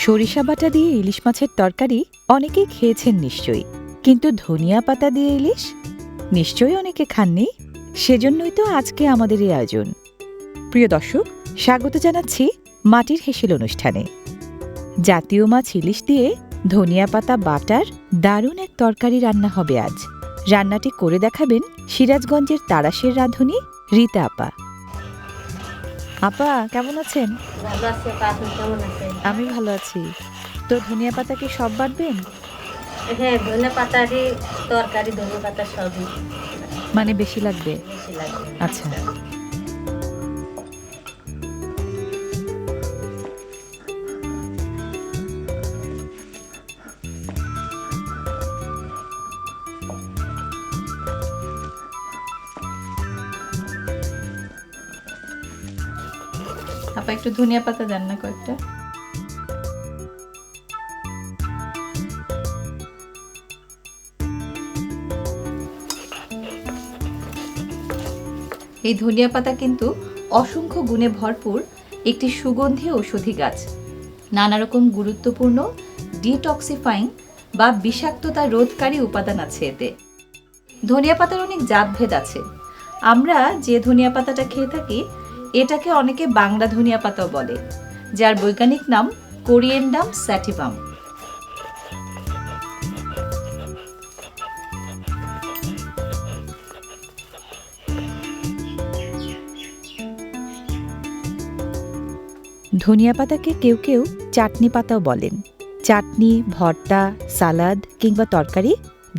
সরিষা বাটা দিয়ে ইলিশ মাছের তরকারি অনেকেই খেয়েছেন নিশ্চয়ই, কিন্তু ধনিয়া পাতা দিয়ে ইলিশ নিশ্চয়ই অনেকে খাননি। সেজন্যই তো আজকে আমাদের এই আয়োজন। প্রিয় দর্শক, স্বাগত জানাচ্ছি মাটির হেসেল অনুষ্ঠানে। জাতীয় মাছ ইলিশ দিয়ে ধনিয়া পাতা বাটার দারুণ এক তরকারি রান্না হবে আজ। রান্নাটি করে দেখাবেন সিরাজগঞ্জের তারাশের রাঁধুনি রীতা আপা। আপা কেমন আছেন? আমি ভালো আছি। তো ধনিয়া পাতা কি সব বাটবেন? হ্যাঁ, ধনিয়া পাতারই তরকারি, ধনিয়া পাতা সবই মানে বেশি লাগবে? বেশি লাগে। আচ্ছা, আপা একটু ধনিয়া পাতা দেন না কয়েকটা। এই ধনিয়া পাতা কিন্তু অসংখ্য গুণে ভরপুর একটি সুগন্ধি ঔষধি গাছ। নানা রকম গুরুত্বপূর্ণ ডিটক্সিফাইং বা বিষাক্ততা রোধকারী উপাদান আছে এতে। ধনিয়া পাতার অনেক জাতভেদ আছে। আমরা যে ধনিয়া পাতাটা খেয়ে থাকি এটাকে অনেকে বাংলা ধনিয়া পাতাও বলে, যার বৈজ্ঞানিক নাম কোরিয়েন্ডাম স্যাটিভাম। ধনিয়া পাতাকে কেউ কেউ চাটনি পাতাও বলেন। চাটনি, ভর্তা, সালাদ কিংবা তরকারি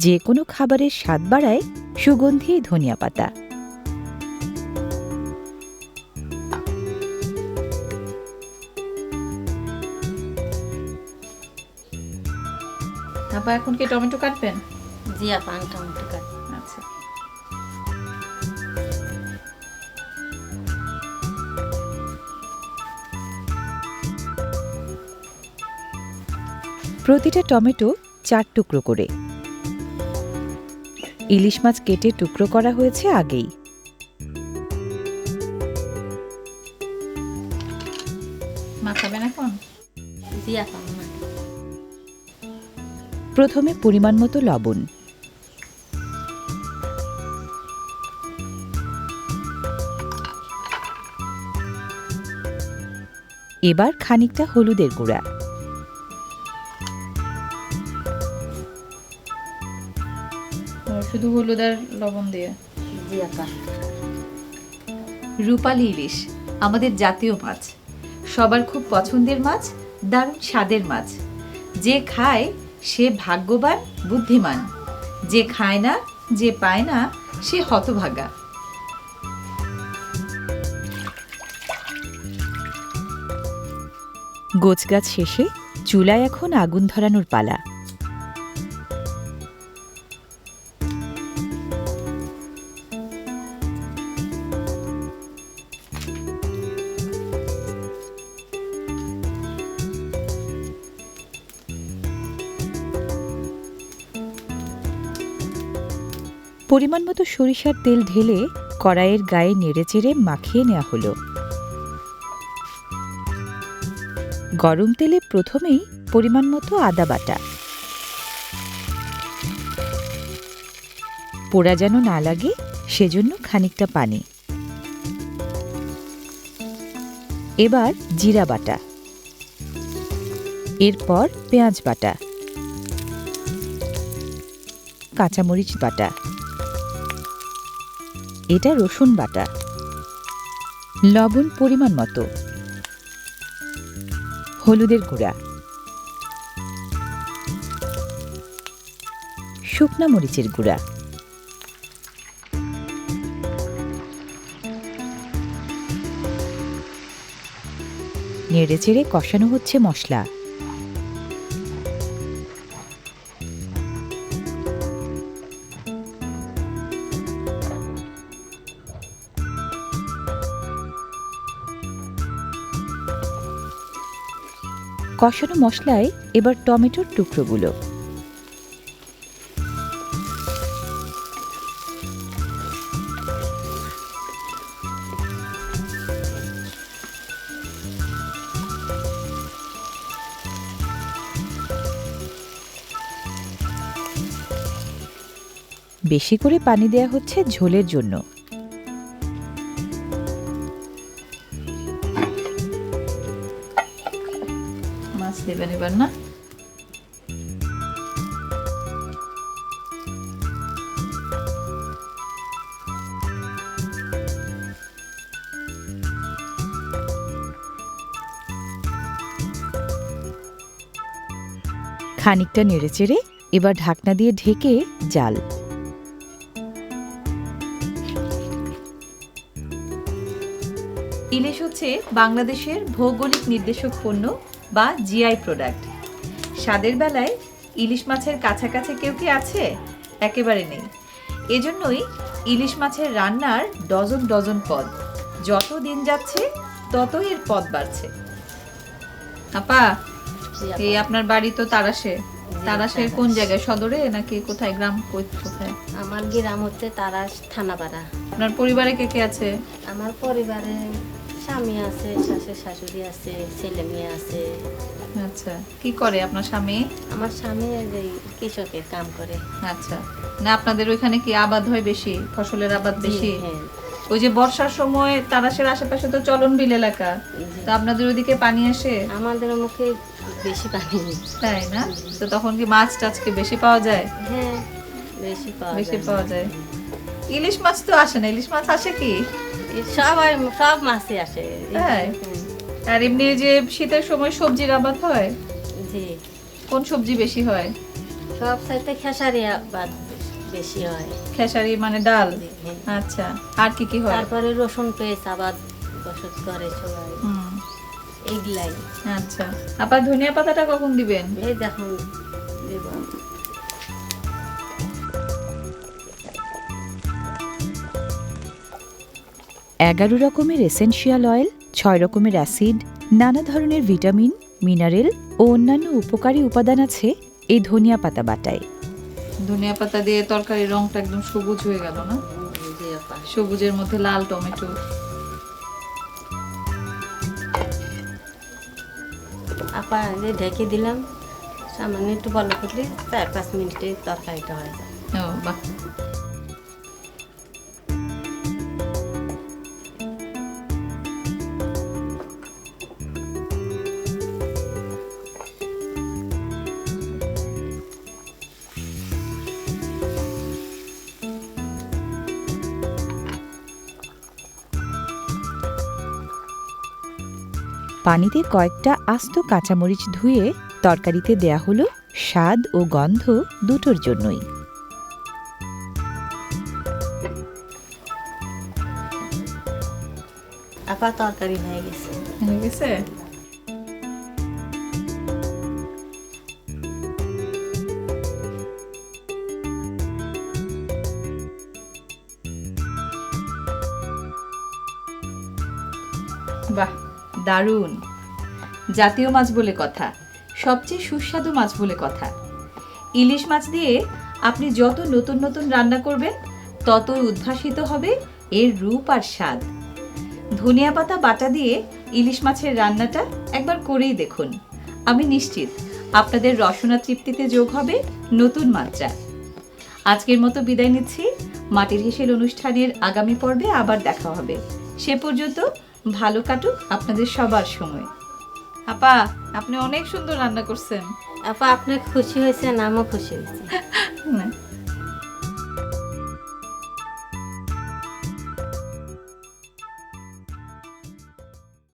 যে কোনো খাবারের স্বাদ বাড়ায় সুগন্ধি ধনিয়া পাতা। আপা এখন কি টমেটো কাটবেন? জি আপা, আমি টমেটো কাটি। আচ্ছা, প্রতিটা টমেটো 4 টুকরো করে। ইলিশ মাছ কেটে টুকরো করা হয়েছে আগেই। মাখাবেন এখন? জি আপা, আমার প্রথমে পরিমাণ মতো লবণ, এবার খানিকটা হলুদের গুঁড়া, শুধু হলুদ আর লবণ দিয়ে। জি আপা। রূপালী ইলিশ আমাদের জাতীয় মাছ, সবার খুব পছন্দের মাছ, দারুণ স্বাদের মাছ। যে খায় সে ভাগ্যবান, বুদ্ধিমান। যে খায় না, যে পায় না, সে হতভাগা। গোছগাছ শেষে চুলায় এখন আগুন ধরানোর পালা। পরিমাণ মতো সরিষার তেল ঢেলে কড়াইয়ের গায়ে নেড়েচেড়ে মাখিয়ে নেওয়া হলো। গরম তেলে প্রথমেই পরিমাণ মতো আদা বাটা, পোড়া যেন না লাগে সেজন্য খানিকটা পানি। এবার জিরা বাটা, এরপর পেঁয়াজ বাটা, কাঁচামরিচ বাটা, এটা রসুন বাটা, লবণ পরিমাণ মতো, হলুদের গুঁড়া, শুকনা মরিচের গুঁড়া, নেড়েচেড়ে কষানো হচ্ছে মশলা। কষানো মশলায় এবার টমেটোর টুকরোগুলো, বেশি করে পানি দেয়া হচ্ছে ঝোলের জন্য। মাছ দেবেন এবার না? খানিকটা নেড়েচেড়ে এবার ঢাকনা দিয়ে ঢেকে জাল। ইলিশ হচ্ছে বাংলাদেশের ভৌগোলিক নির্দেশক পণ্য বা জিআই প্রোডাক্ট। স্বাদের বেলায় ইলিশ মাছের কাছাকাছি কেউ কি আছে? একেবারে নেই। এজন্যই ইলিশ মাছের রান্নার ডজন ডজন পদ। যত দিন যাচ্ছে ততই এর পদ বাড়ছে। আপা, এই আপনার বাড়ি তো তারাশে। তারাশের কোন জায়গায়, সদরে নাকি কোথায়, গ্রাম কোথায়? আমার গ্রাম হচ্ছে তারাশ থানাপাড়া। আপনার পরিবারে কে কে আছে? আমার পরিবারে স্বামী আছে, শাশুড়ি শাশুড়ি আছে, ছেলে মেয়ে আছে। আচ্ছা, কি করে আপনার স্বামী? আমার স্বামী এই কৃষকের কাম করে। আচ্ছা, না আপনাদের ওইখানে কি আবাদ হয় বেশি, ফসলের আবাদ বেশি? হ্যাঁ। ওই যে বর্ষার সময় তারাশের আশেপাশে তো চলনবিল এলাকা, তো আপনাদের ওইদিকে পানি আসে? আমাদের মুখে বেশি পানি নেই। তাই না? তো তখন কি মাছ টাছকে বেশি পাওয়া যায়? হ্যাঁ, বেশি বেশি পাওয়া যায়। ইলিশ মাছ তো আসে না, ইলিশ মাছ আসে কি? সব মাছই আসে। তাই? আর এমনি যে শীতের সময় সবজির আবাদ হয়, জি। কোন সবজি বেশি হয়? সব চাইতে খেসারি আবাদ বেশি হয়। খেসারি মানে ডাল? হ্যাঁ। আচ্ছা, আর কি কি হয়? তারপরে রসুন পেঁয়াজ আবাদ বসত করে সবাই, হুম, এইগুলাই। আচ্ছা। আবার ধনিয়া পাতাটা কখন দিবেন? এই দেখুন দেব। 11 রকমের এসেনশিয়াল অয়েল, 6 রকমের অ্যাসিড, নানা ধরনের ভিটামিন, মিনারেল ও অন্যান্য উপকারী উপাদান আছে এই ধনিয়া পাতা বাটায়। ধনিয়া পাতা দিয়ে তরকারির রংটা একদম সবুজ হয়ে গেল না? জি আপা। সবুজের মধ্যে লাল টমেটো। আপা এই ঢেকে দিলাম, সামান্য একটু বলক করলে 4-5 মিনিটে তরকারিটা হয়ে যায়। ও বাহ। পানিতে কয়েকটা আস্ত কাঁচামরিচ ধুয়ে তরকারিতে দেয়া হলো স্বাদ ও গন্ধ দুটোর জন্যই। আপা তরকারি হয়ে গেছে। হয়ে গেছে? বাহ, দারুণ। জাতীয় মাছ বলে কথা, সবচেয়ে সুস্বাদু মাছ বলে কথা। ইলিশ মাছ দিয়ে আপনি যত নতুন নতুন রান্না করবেন ততই উদ্ভাসিত হবে এর রূপ আর স্বাদ। ধনিয়া পাতা বাটা দিয়ে ইলিশ মাছের রান্নাটা একবার করেই দেখুন। আমি নিশ্চিত আপনাদের রসনা তৃপ্তিতে যোগ হবে নতুন মাত্রা। আজকের মতো বিদায় নিচ্ছি। মাটির হেসেল অনুষ্ঠানের আগামী পর্বে আবার দেখা হবে। সে পর্যন্ত ভালো কাটুক আপনাদের সবার সময়। আপা, আপনি অনেক সুন্দর রান্না করছেন। আপা আপনি খুশি হয়েছেন, আমিও খুশি হয়েছি।